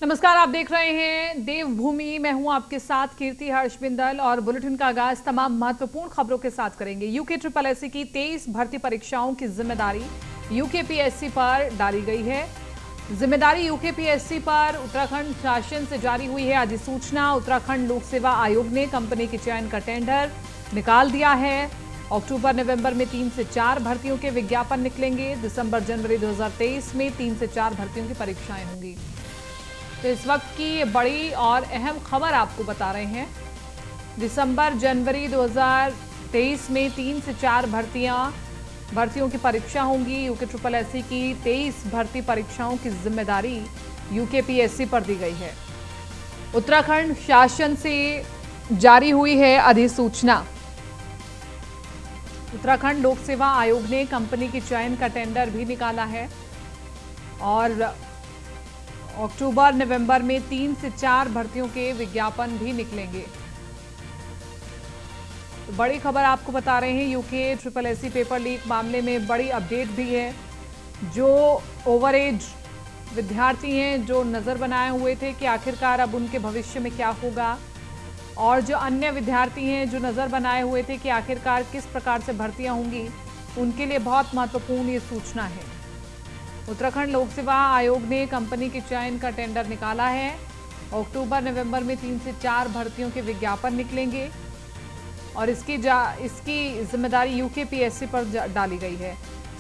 नमस्कार, आप देख रहे हैं देवभूमि। मैं हूं आपके साथ कीर्ति हर्ष बिंदल और बुलेटिन का आगाज तमाम महत्वपूर्ण खबरों के साथ करेंगे। यूके ट्रिपल एससी की 23 भर्ती परीक्षाओं की जिम्मेदारी यूकेपीएससी पर डाली गई है। जिम्मेदारी यूकेपीएससी पर उत्तराखंड शासन से जारी हुई है अधिसूचना। उत्तराखंड लोक सेवा आयोग ने कंपनी के चयन का टेंडर निकाल दिया है। अक्टूबर नवंबर में 3 से 4 भर्तियों के विज्ञापन निकलेंगे। दिसंबर जनवरी 2023 में 3 से 4 भर्तियों की परीक्षाएं होंगी। तो इस वक्त की बड़ी और अहम खबर आपको बता रहे हैं। दिसंबर जनवरी 2023 में 3 से 4 भर्तियों की परीक्षा होंगी। यूके ट्रिपल एससी की 23 भर्ती परीक्षाओं की जिम्मेदारी यूकेपीएससी पर दी गई है। उत्तराखंड शासन से जारी हुई है अधिसूचना। उत्तराखंड लोक सेवा आयोग ने कंपनी के चयन का टेंडर भी निकाला है और अक्टूबर नवंबर में 3 से 4 भर्तियों के विज्ञापन भी निकलेंगे। तो बड़ी खबर आपको बता रहे हैं। UK triple SC paper leak मामले में बड़ी अपडेट भी है। जो ओवर एज विद्यार्थी हैं, जो नज़र बनाए हुए थे कि आखिरकार अब उनके भविष्य में क्या होगा, और जो अन्य विद्यार्थी हैं जो नज़र बनाए हुए थे कि आखिरकार किस प्रकार से भर्तियां होंगी, उनके लिए बहुत महत्वपूर्ण ये सूचना है। उत्तराखंड लोक सेवा आयोग ने कंपनी के चयन का टेंडर निकाला है। अक्टूबर नवंबर में 3 से 4 भर्तियों के विज्ञापन निकलेंगे और इसकी जिम्मेदारी यूकेपीएससी पर डाली गई है।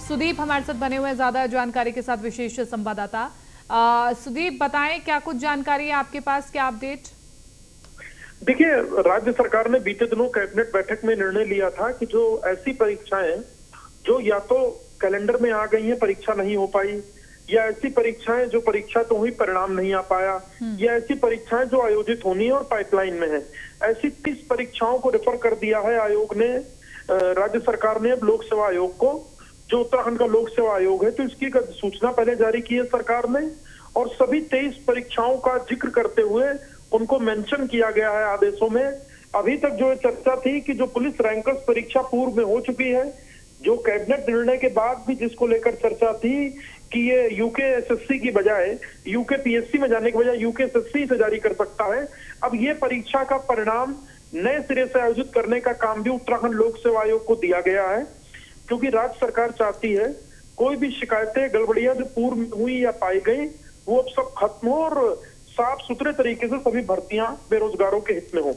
सुदीप हमारे साथ बने हुए हैं ज्यादा जानकारी के साथ, विशेष संवाददाता। सुदीप, बताएं क्या कुछ जानकारी है आपके पास, क्या अपडेट? देखिए, राज्य सरकार ने बीते दिनों कैबिनेट बैठक में निर्णय लिया था कि जो ऐसी परीक्षाएं जो या तो कैलेंडर में आ गई हैं, परीक्षा नहीं हो पाई, या ऐसी परीक्षाएं जो परीक्षा तो हुई परिणाम नहीं आ पाया, या ऐसी परीक्षाएं जो आयोजित होनी है और पाइपलाइन में है, ऐसी 30 परीक्षाओं को रेफर कर दिया है आयोग ने। राज्य सरकार ने अब लोक सेवा आयोग को, जो उत्तराखंड का लोक सेवा आयोग है, तो इसकी सूचना पहले जारी की है सरकार ने, और सभी 23 परीक्षाओं का जिक्र करते हुए उनको मेंशन किया गया है आदेशों में। अभी तक जो चर्चा थी कि जो पुलिस रैंकर्स परीक्षा पूर्व में हो चुकी है, जो कैबिनेट निर्णय के बाद भी जिसको लेकर चर्चा थी कि ये यूकेएसएससी की बजाय यूकेपीएससी में जाने के बजाय यूकेएसएससी से जारी कर सकता है। अब ये परीक्षा का परिणाम नए सिरे से आयोजित करने का काम भी उत्तराखंड लोक सेवा आयोग को दिया गया है, क्योंकि राज्य सरकार चाहती है कोई भी शिकायतें, गड़बड़ियां जो पूर्व में हुई या पाई गई, वो अब सब खत्म हो और साफ सुथरे तरीके से सभी भर्तियां बेरोजगारों के हित में हो।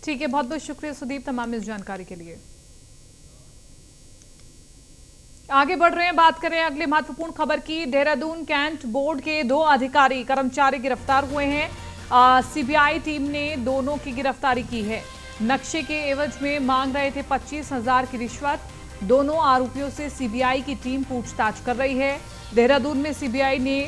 ठीक है, बहुत बहुत शुक्रिया सुदीप तमाम इस जानकारी के लिए। आगे बढ़ रहे हैं, बात करें अगले महत्वपूर्ण खबर की। देहरादून कैंट बोर्ड के 2 अधिकारी कर्मचारी गिरफ्तार हुए हैं। सीबीआई टीम ने दोनों की गिरफ्तारी की है। नक्शे के एवज में मांग रहे थे 25,000 की रिश्वत। दोनों आरोपियों से सीबीआई की टीम पूछताछ कर रही है। देहरादून में सीबीआई ने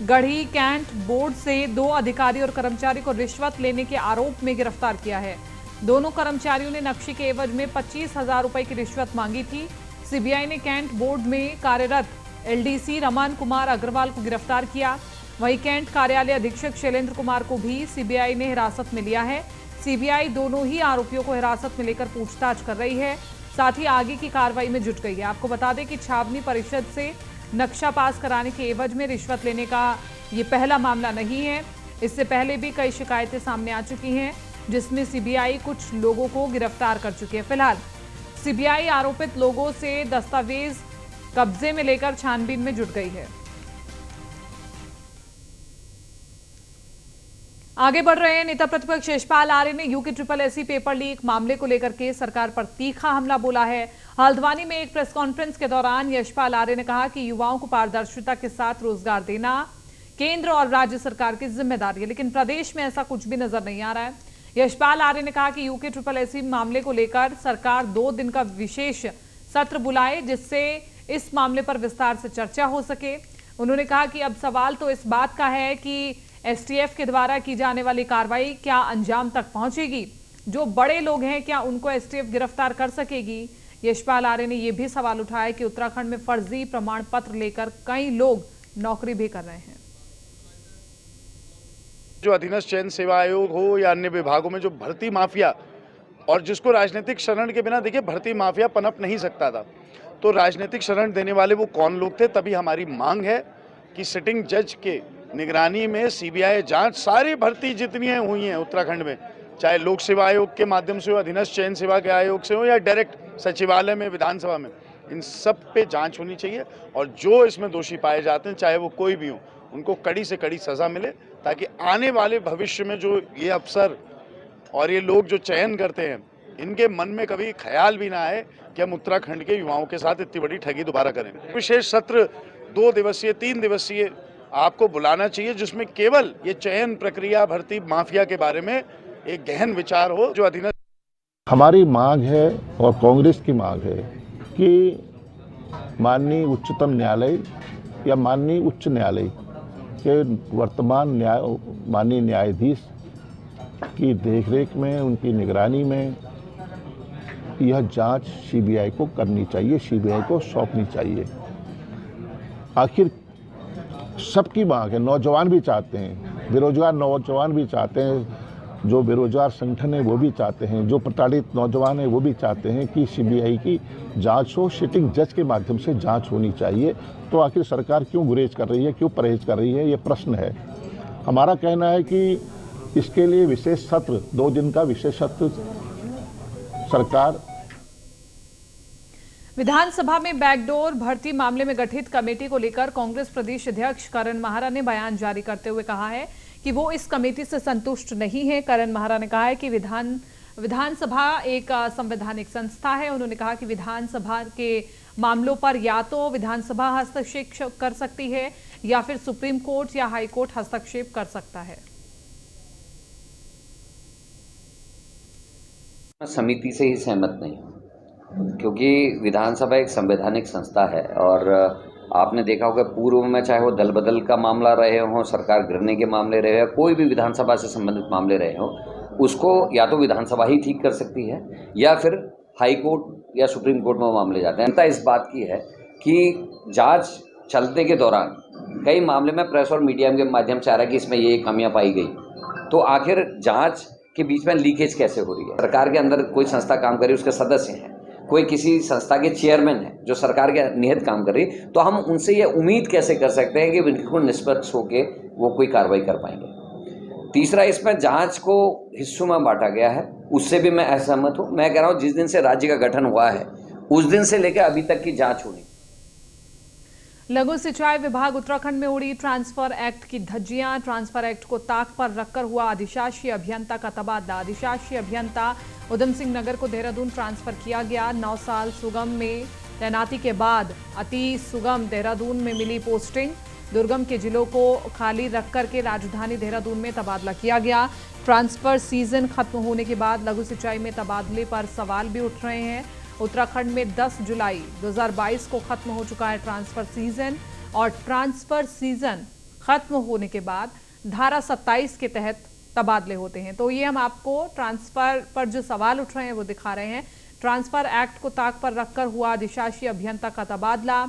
गढ़ी कैंट बोर्ड से 2 अधिकारी और कर्मचारी को रिश्वत लेने के आरोप में गिरफ्तार किया है। दोनों कर्मचारियों ने नक्शे के एवज में 25,000 रुपए की रिश्वत मांगी थी। सीबीआई ने कैंट बोर्ड में कार्यरत एलडीसी रमन कुमार अग्रवाल को गिरफ्तार किया। वहीं कैंट कार्यालय अधीक्षक शैलेंद्र कुमार को भी सीबीआई ने हिरासत में लिया है। सीबीआई दोनों ही आरोपियों को हिरासत में लेकर पूछताछ कर रही है, साथ ही आगे की कार्रवाई में जुट गई है। आपको बता दें कि छावनी परिषद से नक्शा पास कराने के एवज में रिश्वत लेने का ये पहला मामला नहीं है। इससे पहले भी कई शिकायतें सामने आ चुकी हैं, जिसमें सीबीआई कुछ लोगों को गिरफ्तार कर चुकी है। फिलहाल सीबीआई आरोपित लोगों से दस्तावेज कब्जे में लेकर छानबीन में जुट गई है। आगे बढ़ रहे हैं, नेता प्रतिपक्ष यशपाल आर्य ने UK triple SC paper leak मामले को लेकर के सरकार पर तीखा हमला बोला है। हल्द्वानी में एक प्रेस कॉन्फ्रेंस के दौरान यशपाल आर्य ने कहा कि युवाओं को पारदर्शिता के साथ रोजगार देना केंद्र और राज्य सरकार की जिम्मेदारी है, लेकिन प्रदेश में ऐसा कुछ भी नजर नहीं आ रहा है। यशपाल आर्य ने कहा कि यूके ट्रिपल एससी मामले को लेकर सरकार 2 दिन का विशेष सत्र बुलाए, जिससे इस मामले पर विस्तार से चर्चा हो सके। उन्होंने कहा कि अब सवाल तो इस बात का है कि एसटीएफ के द्वारा की जाने वाली कार्रवाई क्या अंजाम तक पहुंचेगी, जो बड़े लोग हैं क्या उनको एसटीएफ गिरफ्तार कर सकेगी। यशपाल आर्य ने यह भी सवाल उठाया कि उत्तराखंड में फर्जी प्रमाण पत्र लेकर कई लोग नौकरी भी कर रहे हैं। जो अधीनस्थ चयन सेवा आयोग हो या अन्य विभागों में जो भर्ती माफिया, और जिसको राजनीतिक शरण के बिना देखिए भर्ती माफिया पनप नहीं सकता था, तो राजनीतिक शरण देने वाले वो कौन लोग थे। तभी हमारी मांग है कि सिटिंग जज के निगरानी में सीबीआई जांच सारी भर्ती जितनी हुई हैं उत्तराखंड में, चाहे लोक सेवा आयोग के माध्यम से हो, अधीनस्थ चयन सेवा के आयोग से हो या डायरेक्ट सचिवालय में, विधानसभा में, इन सब पे जांच होनी चाहिए। और जो इसमें दोषी पाए जाते हैं, चाहे वो कोई भी हो, उनको कड़ी से कड़ी सजा मिले, ताकि आने वाले भविष्य में जो ये अफसर और ये लोग जो चयन करते हैं, इनके मन में कभी ख्याल भी ना आए कि हम उत्तराखंड के युवाओं के साथ इतनी बड़ी ठगी दोबारा करें। विशेष सत्र 2 दिवसीय 3 दिवसीय आपको बुलाना चाहिए, जिसमें केवल ये चयन प्रक्रिया, भर्ती माफिया के बारे में एक गहन विचार हो। जो अधीनस्थ हमारी मांग है और कांग्रेस की मांग है कि माननीय उच्चतम न्यायालय या माननीय उच्च न्यायालय के वर्तमान माननीय न्यायाधीश की देखरेख में, उनकी निगरानी में यह जांच सीबीआई को करनी चाहिए, सीबीआई को सौंपनी चाहिए। आखिर सबकी मांग है, नौजवान भी चाहते हैं, बेरोजगार नौजवान भी चाहते हैं, जो बेरोजगार संगठन है वो भी चाहते हैं, जो प्रताड़ित नौजवान है वो भी चाहते हैं कि सीबीआई की जांच हो, सिटिंग जज के माध्यम से जांच होनी चाहिए। तो आखिर सरकार क्यों गुरेज कर रही है, क्यों परहेज कर रही है, ये प्रश्न है। हमारा कहना है कि इसके लिए विशेष सत्र, 2 दिन का विशेष सत्र सरकार। विधानसभा में बैकडोर भर्ती मामले में गठित कमेटी को लेकर कांग्रेस प्रदेश अध्यक्ष करण माहरा ने बयान जारी करते हुए कहा है कि वो इस कमेटी से संतुष्ट नहीं है। करण माहरा ने कहा है कि विधानसभा एक संवैधानिक संस्था है। उन्होंने कहा कि विधानसभा के मामलों पर या तो विधानसभा हस्तक्षेप कर सकती है या फिर सुप्रीम कोर्ट या हाई कोर्ट हस्तक्षेप कर सकता है। समिति से ही सहमत नहीं, क्योंकि विधानसभा एक संवैधानिक संस्था है और आपने देखा होगा पूर्व में चाहे वो दल बदल का मामला रहे हों, सरकार गिरने के मामले रहे, कोई भी विधानसभा से संबंधित मामले रहे हों, उसको या तो विधानसभा ही ठीक कर सकती है या फिर हाई कोर्ट या सुप्रीम कोर्ट में वो मामले जाते हैं। इस बात की है कि जांच चलते के दौरान कई मामले में प्रेस और मीडिया के माध्यम से आ रहा है कि इसमें ये कमियां पाई गई, तो आखिर जांच के बीच में लीकेज कैसे हो रही है। सरकार के अंदर कोई संस्था काम कर रही है, उसके सदस्य हैं, कोई किसी संस्था के चेयरमैन है जो सरकार के निहित काम कर रही, तो हम उनसे ये उम्मीद कैसे कर सकते हैं कि बिल्कुल निष्पक्ष होकर वो कोई कार्रवाई कर पाएंगे। तीसरा, इसमें जांच को हिस्सों में बांटा गया है, उससे भी मैं असहमत हूँ। मैं कह रहा हूँ जिस दिन से राज्य का गठन हुआ है उस दिन से लेकर अभी तक की जांच होनी। लघु सिंचाई विभाग उत्तराखंड में उड़ी ट्रांसफर एक्ट की धज्जियां। ट्रांसफर एक्ट को ताक पर रखकर हुआ अधिशासी अभियंता का तबादला। अधिशासी अभियंता उधम सिंह नगर को देहरादून ट्रांसफर किया गया। 9 साल सुगम में तैनाती के बाद अति सुगम देहरादून में मिली पोस्टिंग। दुर्गम के जिलों को खाली रखकर के राजधानी देहरादून में तबादला किया गया। ट्रांसफर सीजन खत्म होने के बाद लघु सिंचाई में तबादले पर सवाल भी उठ रहे हैं। उत्तराखंड में 10 जुलाई 2022 को खत्म हो चुका है ट्रांसफर सीजन, और ट्रांसफर सीजन खत्म होने के बाद धारा 27 के तहत तबादले होते हैं। तो ये हम आपको ट्रांसफर पर जो सवाल उठ रहे हैं वो दिखा रहे हैं। ट्रांसफर एक्ट को ताक पर रखकर हुआ अधिशासी अभियंता का तबादला।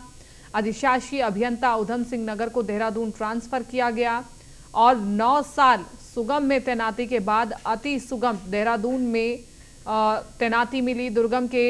अधिशासी अभियंता उधम सिंह नगर को देहरादून ट्रांसफर किया गया और 9 साल सुगम में तैनाती के बाद अति सुगम देहरादून में तैनाती मिली। दुर्गम के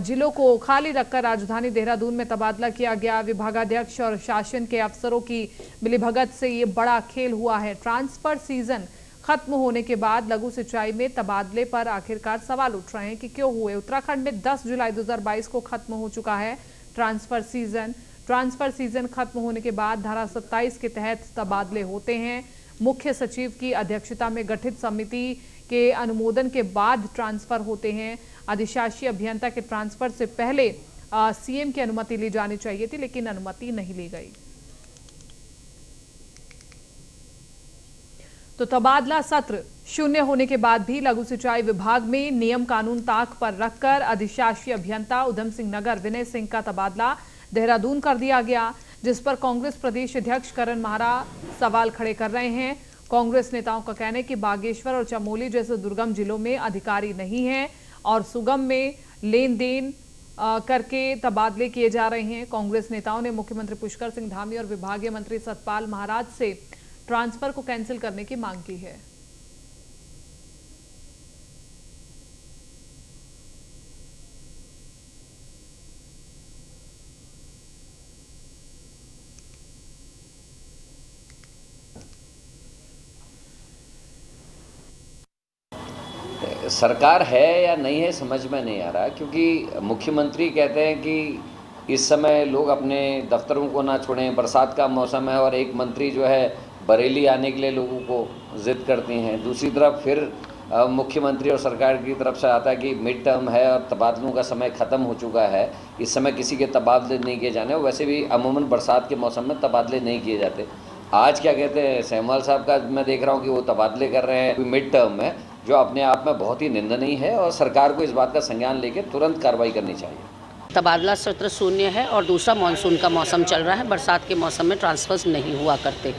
जिलों को खाली रखकर राजधानी देहरादून में तबादला किया गया। विभागाध्यक्ष और शासन के अफसरों की मिलीभगत से ये बड़ा खेल हुआ है। ट्रांसफर सीजन खत्म होने के बाद लघु सिंचाई में तबादले पर आखिरकार सवाल उठ रहे हैं कि क्यों हुए। उत्तराखंड में 10 जुलाई 2022 को खत्म हो चुका है ट्रांसफर सीजन। ट्रांसफर सीजन खत्म होने के बाद धारा 27 के तहत तबादले होते हैं। मुख्य सचिव की अध्यक्षता में गठित समिति के अनुमोदन के बाद ट्रांसफर होते हैं। अधिशासी अभियंता के ट्रांसफर से पहले सीएम की अनुमति ली जानी चाहिए थी, लेकिन अनुमति नहीं ली गई। तो तबादला सत्र शून्य होने के बाद भी लघु सिंचाई विभाग में नियम कानून ताक पर रखकर अधिशासी अभियंता उधम सिंह नगर विनय सिंह का तबादला देहरादून कर दिया गया, जिस पर कांग्रेस प्रदेश अध्यक्ष करण माहरा सवाल खड़े कर रहे हैं। कांग्रेस नेताओं का कहना है कि बागेश्वर और चमोली जैसे दुर्गम जिलों में अधिकारी नहीं हैं और सुगम में लेन देन करके तबादले किए जा रहे हैं। कांग्रेस नेताओं ने मुख्यमंत्री पुष्कर सिंह धामी और विभागीय मंत्री सतपाल महाराज से ट्रांसफर को कैंसिल करने की मांग की है। सरकार है या नहीं है समझ में नहीं आ रहा, क्योंकि मुख्यमंत्री कहते हैं कि इस समय लोग अपने दफ्तरों को ना छोड़ें, बरसात का मौसम है, और एक मंत्री जो है बरेली आने के लिए लोगों को जिद करती हैं। दूसरी तरफ फिर मुख्यमंत्री और सरकार की तरफ से आता है कि मिड टर्म है और तबादलों का समय ख़त्म हो चुका है, इस समय किसी के तबादले नहीं किए जाने, और वैसे भी अमूमन बरसात के मौसम में तबादले नहीं किए जाते। आज क्या कहते हैं सेमवाल साहब का मैं देख रहा हूँ कि वो तबादले कर रहे हैं मिड टर्म में, जो अपने आप में बहुत ही निंदनीय है, और सरकार को इस बात का संज्ञान लेकर तुरंत कार्रवाई करनी चाहिए। तबादला सत्र शून्य है और दूसरा मानसून का मौसम चल रहा है, बरसात के मौसम में ट्रांसफर्स नहीं हुआ करते।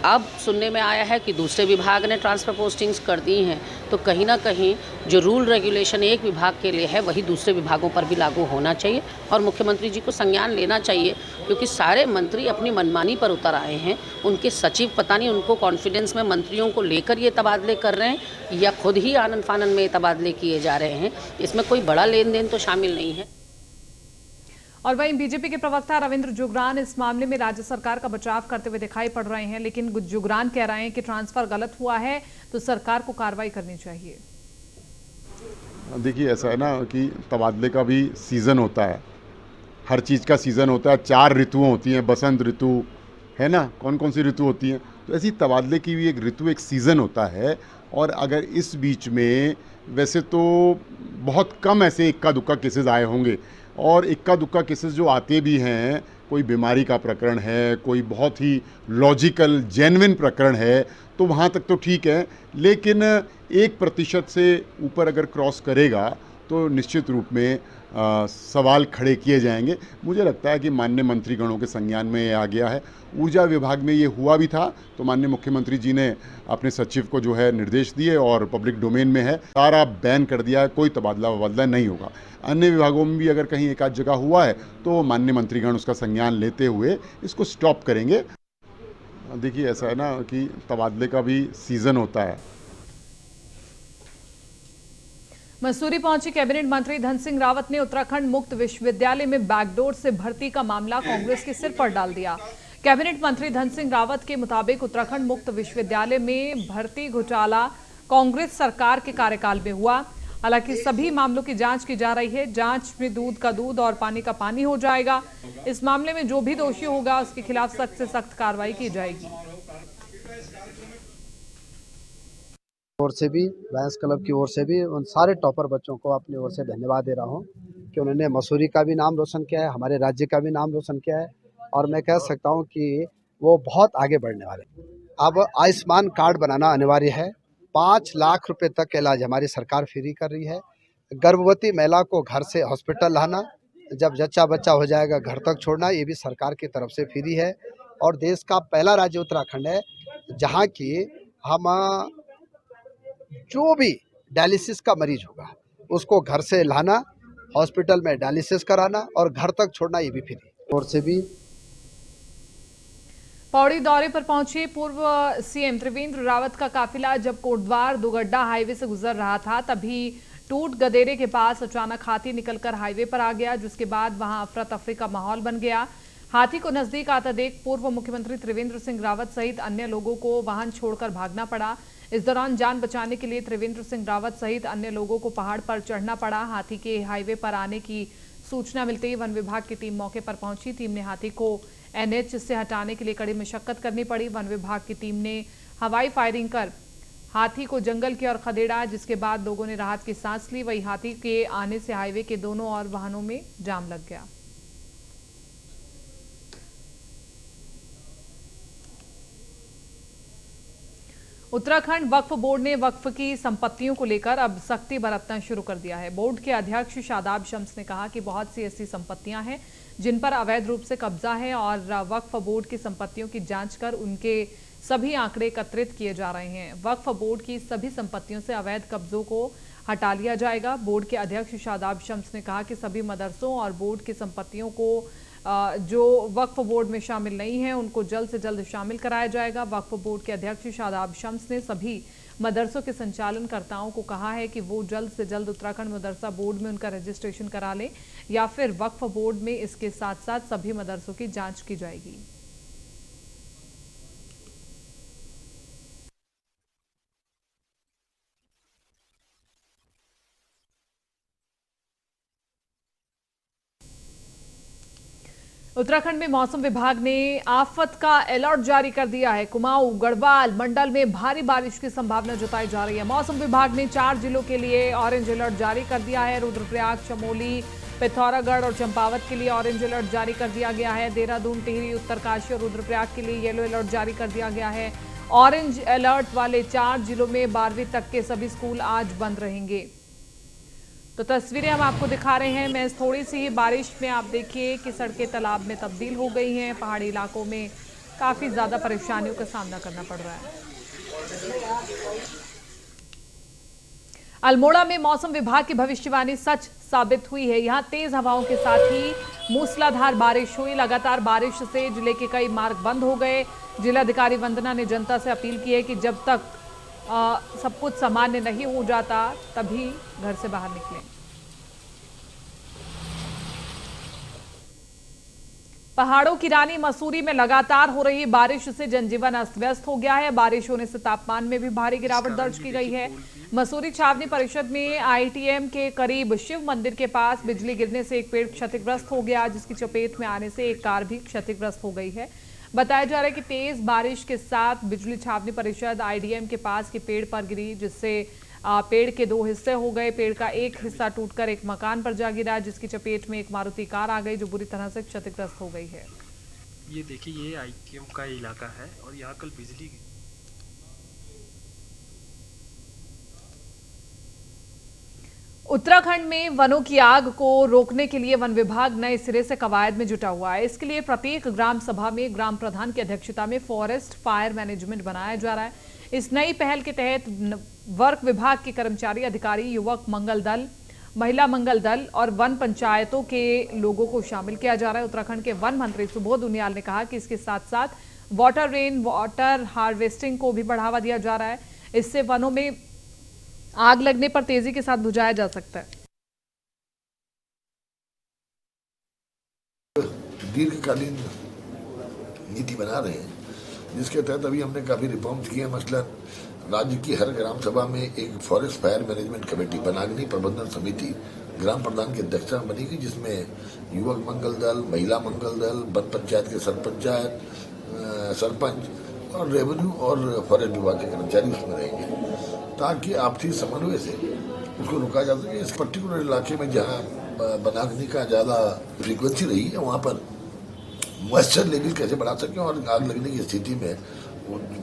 अब सुनने में आया है कि दूसरे विभाग ने ट्रांसफ़र पोस्टिंग्स कर दी हैं, तो कहीं ना कहीं जो रूल रेगुलेशन एक विभाग के लिए है वही दूसरे विभागों पर भी लागू होना चाहिए, और मुख्यमंत्री जी को संज्ञान लेना चाहिए, क्योंकि सारे मंत्री अपनी मनमानी पर उतर आए हैं। उनके सचिव पता नहीं उनको कॉन्फिडेंस में मंत्रियों को लेकर ये तबादले कर रहे हैं या खुद ही आनन फानन में तबादले किए जा रहे हैं। इसमें कोई बड़ा लेन देन तो शामिल नहीं है। और वहीं बीजेपी के प्रवक्ता रविंद्र जुगरान इस मामले में राज्य सरकार का बचाव करते हुए दिखाई पड़ रहे हैं, लेकिन जुगरान कह रहे हैं कि ट्रांसफर गलत हुआ है तो सरकार को कार्रवाई करनी चाहिए। देखिए ऐसा है ना कि तबादले का भी सीज़न होता है, हर चीज़ का सीज़न होता है। 4 ऋतुएं होती हैं, बसंत ऋतु है ना, कौन कौन सी ऋतु होती हैं, तो ऐसी तबादले की भी एक ऋतु, एक सीज़न होता है। और अगर इस बीच में वैसे तो बहुत कम ऐसे इक्का दुक्का केसेस आए होंगे, और इक्का दुक्का केसेस जो आते भी हैं, कोई बीमारी का प्रकरण है, कोई बहुत ही लॉजिकल जेन्युइन प्रकरण है, तो वहाँ तक तो ठीक है। लेकिन 1% से ऊपर अगर क्रॉस करेगा तो निश्चित रूप में सवाल खड़े किए जाएंगे। मुझे लगता है कि माननीय मंत्रीगणों के संज्ञान में ये आ गया है। ऊर्जा विभाग में ये हुआ भी था, तो माननीय मुख्यमंत्री जी ने अपने सचिव को जो है निर्देश दिए, और पब्लिक डोमेन में है, सारा बैन कर दिया है, कोई तबादला वबादला नहीं होगा। अन्य विभागों में भी अगर कहीं एक आध जगह हुआ है तो माननीय मंत्रीगण उसका संज्ञान लेते हुए इसको स्टॉप करेंगे। देखिए ऐसा है ना कि तबादले का भी सीज़न होता है। मसूरी पहुंचे कैबिनेट मंत्री धन सिंह रावत ने उत्तराखंड मुक्त विश्वविद्यालय में बैकडोर से भर्ती का मामला कांग्रेस के सिर पर डाल दिया। कैबिनेट मंत्री धन सिंह रावत के मुताबिक उत्तराखंड मुक्त विश्वविद्यालय में भर्ती घोटाला कांग्रेस सरकार के कार्यकाल में हुआ। हालांकि सभी मामलों की जांच की जा रही है। जांच में दूध का दूध और पानी का पानी हो जाएगा। इस मामले में जो भी दोषी होगा उसके खिलाफ सख्त से सख्त कार्रवाई की जाएगी। ओर से भी, लायंस क्लब की ओर से भी उन सारे टॉपर बच्चों को अपनी ओर से धन्यवाद दे रहा हूं कि उन्होंने मसूरी का भी नाम रोशन किया है, हमारे राज्य का भी नाम रोशन किया है, और मैं कह सकता हूं कि वो बहुत आगे बढ़ने वाले हैं। अब आयुष्मान कार्ड बनाना अनिवार्य है। 5 लाख रुपए तक का इलाज हमारी सरकार फ्री कर रही है। गर्भवती महिला को घर से हॉस्पिटल लाना, जब जच्चा बच्चा हो जाएगा घर तक छोड़ना, ये भी सरकार की तरफ से फ्री है। और देश का पहला राज्य उत्तराखंड है जहाँ की हम जो भी डायलिसिस का मरीज होगा उसको घर से लाना, हॉस्पिटल में डायलिसिस कराना और घर तक छोड़ना, ये भी फ्री और से भी। पौड़ी दौरे पर पहुंचे पूर्व सीएम त्रिवेंद्र रावत का काफिला जब कोटद्वार दुगड्डा हाईवे से गुजर रहा था, तभी टूट गदेरे के पास अचानक हाथी निकलकर हाईवे पर आ गया, जिसके बाद वहां अफरा तफरी का माहौल बन गया। हाथी को नजदीक आता देख पूर्व मुख्यमंत्री त्रिवेंद्र सिंह रावत सहित अन्य लोगों को वाहन छोड़कर भागना पड़ा। इस दौरान जान बचाने के लिए त्रिवेंद्र सिंह रावत सहित अन्य लोगों को पहाड़ पर चढ़ना पड़ा। हाथी के हाईवे पर आने की सूचना मिलते ही वन विभाग की टीम मौके पर पहुंची। टीम ने हाथी को एनएच से हटाने के लिए कड़ी मशक्कत करनी पड़ी। वन विभाग की टीम ने हवाई फायरिंग कर हाथी को जंगल की ओर खदेड़ा, जिसके बाद लोगों ने राहत की सांस ली। वहीं हाथी के आने से हाईवे के दोनों ओर वाहनों में जाम लग गया। उत्तराखंड वक्फ बोर्ड ने वक्फ की संपत्तियों को लेकर अब सख्ती बरतना शुरू कर दिया है। बोर्ड के अध्यक्ष शादाब शम्स ने कहा कि बहुत सी ऐसी संपत्तियां हैं जिन पर अवैध रूप से कब्जा है और वक्फ बोर्ड की संपत्तियों की जांच कर उनके सभी आंकड़े एकत्रित किए जा रहे हैं। वक्फ बोर्ड की सभी संपत्तियों से अवैध कब्जों को हटा लिया जाएगा। बोर्ड के अध्यक्ष शादाब शम्स ने कहा कि सभी मदरसों और बोर्ड की संपत्तियों को जो वक्फ बोर्ड में शामिल नहीं है उनको जल्द से जल्द शामिल कराया जाएगा। वक्फ बोर्ड के अध्यक्ष शादाब शम्स ने सभी मदरसों के संचालनकर्ताओं को कहा है कि वो जल्द से जल्द उत्तराखंड मदरसा बोर्ड में उनका रजिस्ट्रेशन करा लें, या फिर वक्फ बोर्ड में इसके साथ साथ सभी मदरसों की जांच की जाएगी। उत्तराखंड में मौसम विभाग ने आफत का अलर्ट जारी कर दिया है। कुमाऊं, गढ़वाल मंडल में भारी बारिश की संभावना जताई जा रही है। मौसम विभाग ने 4 जिलों के लिए ऑरेंज अलर्ट जारी कर दिया है। रुद्रप्रयाग, चमोली, पिथौरागढ़ और चंपावत के लिए ऑरेंज अलर्ट जारी कर दिया गया है। देहरादून, टिहरी, उत्तरकाशी और रुद्रप्रयाग के लिए येलो अलर्ट जारी कर दिया गया है। ऑरेंज अलर्ट वाले 4 जिलों में 12वीं तक के सभी स्कूल आज बंद रहेंगे। तो तस्वीरें हम आपको दिखा रहे हैं। मैं थोड़ी सी बारिश में आप देखिए कि सड़कें तालाब में तब्दील हो गई हैं। पहाड़ी इलाकों में काफ़ी ज़्यादा परेशानियों का सामना करना पड़ रहा है। अल्मोड़ा में मौसम विभाग की भविष्यवाणी सच साबित हुई है। यहाँ तेज हवाओं के साथ ही मूसलाधार बारिश हुई। लगातार बारिश से जिले के कई मार्ग बंद हो गए। जिलाधिकारी वंदना ने जनता से अपील की है कि जब तक सब कुछ सामान्य नहीं हो जाता तभी घर से बाहर निकलें। पहाड़ों की रानी मसूरी में लगातार हो रही बारिश से जनजीवन अस्त व्यस्त हो गया है। बारिश होने से तापमान में भी भारी गिरावट दर्ज की गई है। मसूरी छावनी परिषद में आईटीएम के करीब शिव मंदिर के पास बिजली गिरने से एक पेड़ क्षतिग्रस्त हो गया, जिसकी चपेट में आने से एक कार भी क्षतिग्रस्त हो गई है। बताया जा रहा है कि तेज बारिश के साथ बिजली छावनी परिषद आईडीएम के पास के पेड़ पर गिरी, जिससे पेड़ के 2 हिस्से हो गए। पेड़ का एक हिस्सा टूटकर एक मकान पर जा गिरा, जिसकी चपेट में एक मारुति कार आ गई, जो बुरी तरह से क्षतिग्रस्त हो गई है। ये देखिए, ये आईटीएम का इलाका है और यहाँ कल बिजली उत्तराखंड में वनों की आग को रोकने के लिए वन विभाग नए सिरे से कवायद में जुटा हुआ है। इसके लिए प्रत्येक ग्राम सभा में ग्राम प्रधान की अध्यक्षता में फॉरेस्ट फायर मैनेजमेंट बनाया जा रहा है। इस नई पहल के तहत वर्क विभाग के कर्मचारी, अधिकारी, युवक मंगल दल, महिला मंगल दल और वन पंचायतों के लोगों को शामिल किया जा रहा है। उत्तराखंड के वन मंत्री सुबोध उनियाल ने कहा कि इसके साथ साथ रेन वाटर हार्वेस्टिंग को भी बढ़ावा दिया जा रहा है। इससे वनों में आग लगने पर तेजी के साथ बुझाया जा सकता है। दीर्घकालीन नीति बना रहे हैं, जिसके तहत अभी हमने काफी रिफॉर्म्स किए हैं। मसलन राज्य की हर ग्राम सभा में एक फॉरेस्ट फायर मैनेजमेंट कमेटी, वनाग्नि प्रबंधन समिति ग्राम प्रधान की अध्यक्षता में बनेगी, जिसमें युवक मंगल दल, महिला मंगल दल, वन पंचायत के सरपंच और रेवेन्यू और फॉरेस्ट विभाग के कर्मचारी उसमें रहेंगे, ताकि आपसी समन्वय से उसको रोका जा सके। इस पर्टिकुलर इलाके में जहाँ वनाग्नि का ज़्यादा फ्रीक्वेंसी रही है, वहाँ पर मॉइस्चर लेवल कैसे बढ़ा सकें और आग लगने की स्थिति में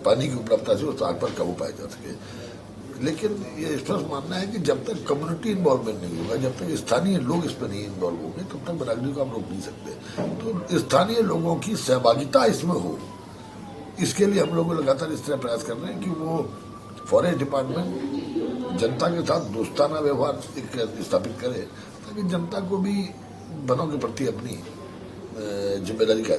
पानी की उपलब्धता से उस आग पर काबू पाया जा सके। लेकिन ये स्पष्ट मानना है कि जब तक कम्युनिटी इन्वॉल्वमेंट नहीं होगा, जब तक स्थानीय लोग इस पर नहीं इन्वॉल्व होंगे, तब तक वनाग्नि को आप रोक नहीं सकते। तो स्थानीय लोगों की सहभागिता इसमें हो, इसके लिए हम लोग लगातार इस तरह प्रयास कर रहे हैं कि वो फॉरेस्ट डिपार्टमेंट जनता के साथ दोस्ताना व्यवहार स्थापित करे, ताकि जनता को भी वनों के प्रति अपनी जिम्मेदारी का।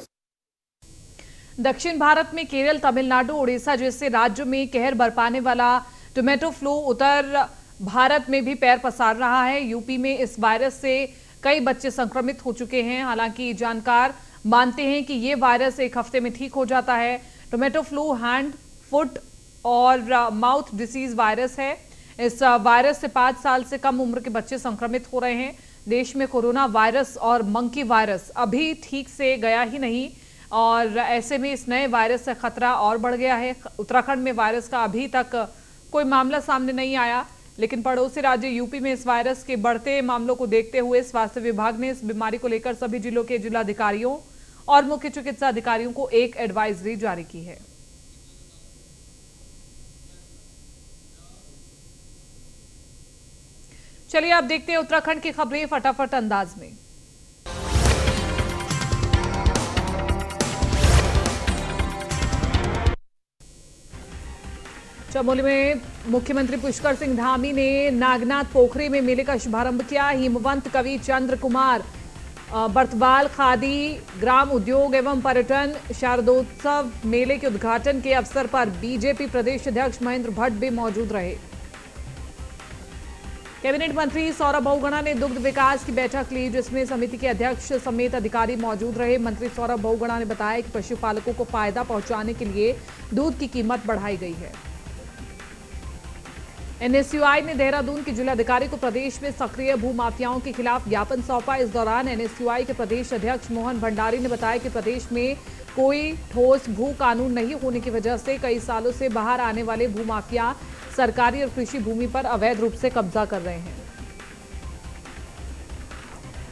दक्षिण भारत में केरल, तमिलनाडु, उड़ीसा जैसे राज्यों में कहर बरपाने वाला टोमेटो फ्लू उत्तर भारत में भी पैर पसार रहा है। यूपी में इस वायरस से कई बच्चे संक्रमित हो चुके हैं। हालांकि जानकार मानते हैं कि ये वायरस एक हफ्ते में ठीक हो जाता है। टोमेटो फ्लू हैंड, फुट और माउथ डिसीज वायरस है। इस वायरस से 5 साल से कम उम्र के बच्चे संक्रमित हो रहे हैं। देश में कोरोना वायरस और मंकी वायरस अभी ठीक से गया ही नहीं और ऐसे में इस नए वायरस से खतरा और बढ़ गया है। उत्तराखंड में वायरस का अभी तक कोई मामला सामने नहीं आया, लेकिन पड़ोसी राज्य यूपी में इस वायरस के बढ़ते मामलों को देखते हुए स्वास्थ्य विभाग ने इस बीमारी को लेकर सभी जिलों के जिलाधिकारियों और मुख्य चिकित्सा अधिकारियों को एक एडवाइजरी जारी की है। चलिए आप देखते हैं उत्तराखंड की खबरें फटाफट अंदाज में। चमोली में मुख्यमंत्री पुष्कर सिंह धामी ने नागनाथ पोखरी में मेले का शुभारंभ किया। हिमवंत कवि चंद्र कुमार बर्तवाल खादी ग्राम उद्योग एवं पर्यटन शारदोत्सव मेले के उद्घाटन के अवसर पर बीजेपी प्रदेश अध्यक्ष महेंद्र भट्ट भी मौजूद रहे। कैबिनेट मंत्री सौरभ बहुगुणा ने दुग्ध विकास की बैठक ली, जिसमें समिति के अध्यक्ष समेत अधिकारी मौजूद रहे। मंत्री सौरभ बहुगुणा ने बताया कि पशुपालकों को फायदा पहुंचाने के लिए दूध की कीमत बढ़ाई गई है। एनएसयूआई ने देहरादून के जिलाधिकारी को प्रदेश में सक्रिय भूमाफियाओं के खिलाफ ज्ञापन सौंपा। इस दौरान एनएसयूआई के प्रदेश अध्यक्ष मोहन भंडारी ने बताया कि प्रदेश में कोई ठोस भू कानून नहीं होने की वजह से कई सालों से बाहर आने वाले भूमाफिया सरकारी और कृषि भूमि पर अवैध रूप से कब्जा कर रहे हैं।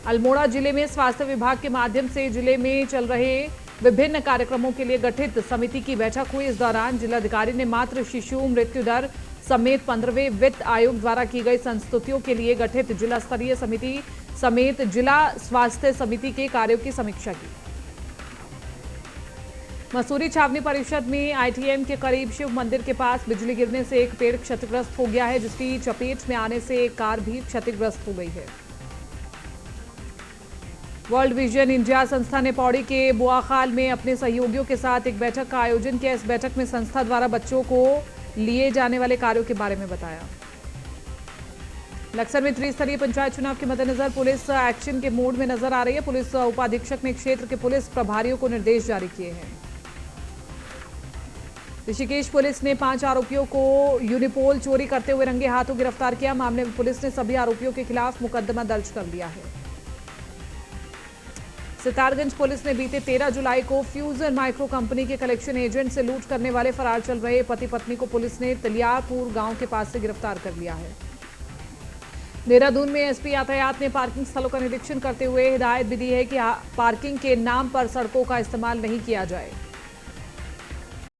अल्मोड़ा जिले में स्वास्थ्य विभाग के माध्यम से जिले में चल रहे विभिन्न कार्यक्रमों के लिए गठित समिति की बैठक हुई। इस दौरान जिलाधिकारी ने मातृ शिशु मृत्यु दर समेत 15वें वित्त आयोग द्वारा की गई संस्तुतियों के लिए गठित जिला स्तरीय समिति समेत जिला स्वास्थ्य समिति के कार्यों की समीक्षा की। मसूरी छावनी परिषद में आईटीएम के करीब शिव मंदिर के पास बिजली गिरने से एक पेड़ क्षतिग्रस्त हो गया है, जिसकी चपेट में आने से एक कार भी क्षतिग्रस्त हो गई है। वर्ल्ड विजन इंडिया संस्था ने पौड़ी के बुआखाल में अपने सहयोगियों के साथ एक बैठक का आयोजन किया। इस बैठक में संस्था द्वारा बच्चों को लिए जाने वाले कार्यों के बारे में बताया। लक्सर में त्रिस्तरीय पंचायत चुनाव के मद्देनजर पुलिस एक्शन के मोड में नजर आ रही है। पुलिस उपाधीक्षक ने क्षेत्र के पुलिस प्रभारियों को निर्देश जारी किए हैं। ऋषिकेश पुलिस ने 5 आरोपियों को यूनिपोल चोरी करते हुए रंगे हाथों गिरफ्तार किया। मामले में पुलिस ने सभी आरोपियों के खिलाफ मुकदमा दर्ज कर लिया है। सितारगंज पुलिस ने बीते 13 जुलाई को फ्यूजन माइक्रो कंपनी के कलेक्शन एजेंट से लूट करने वाले फरार चल रहे पति पत्नी को पुलिस ने तलियारपुर गांव के पास से गिरफ्तार कर लिया है। देहरादून में एसपी यातायात ने पार्किंग स्थलों का निरीक्षण करते हुए हिदायत भी दी है कि पार्किंग के नाम पर सड़कों का इस्तेमाल नहीं किया जाए।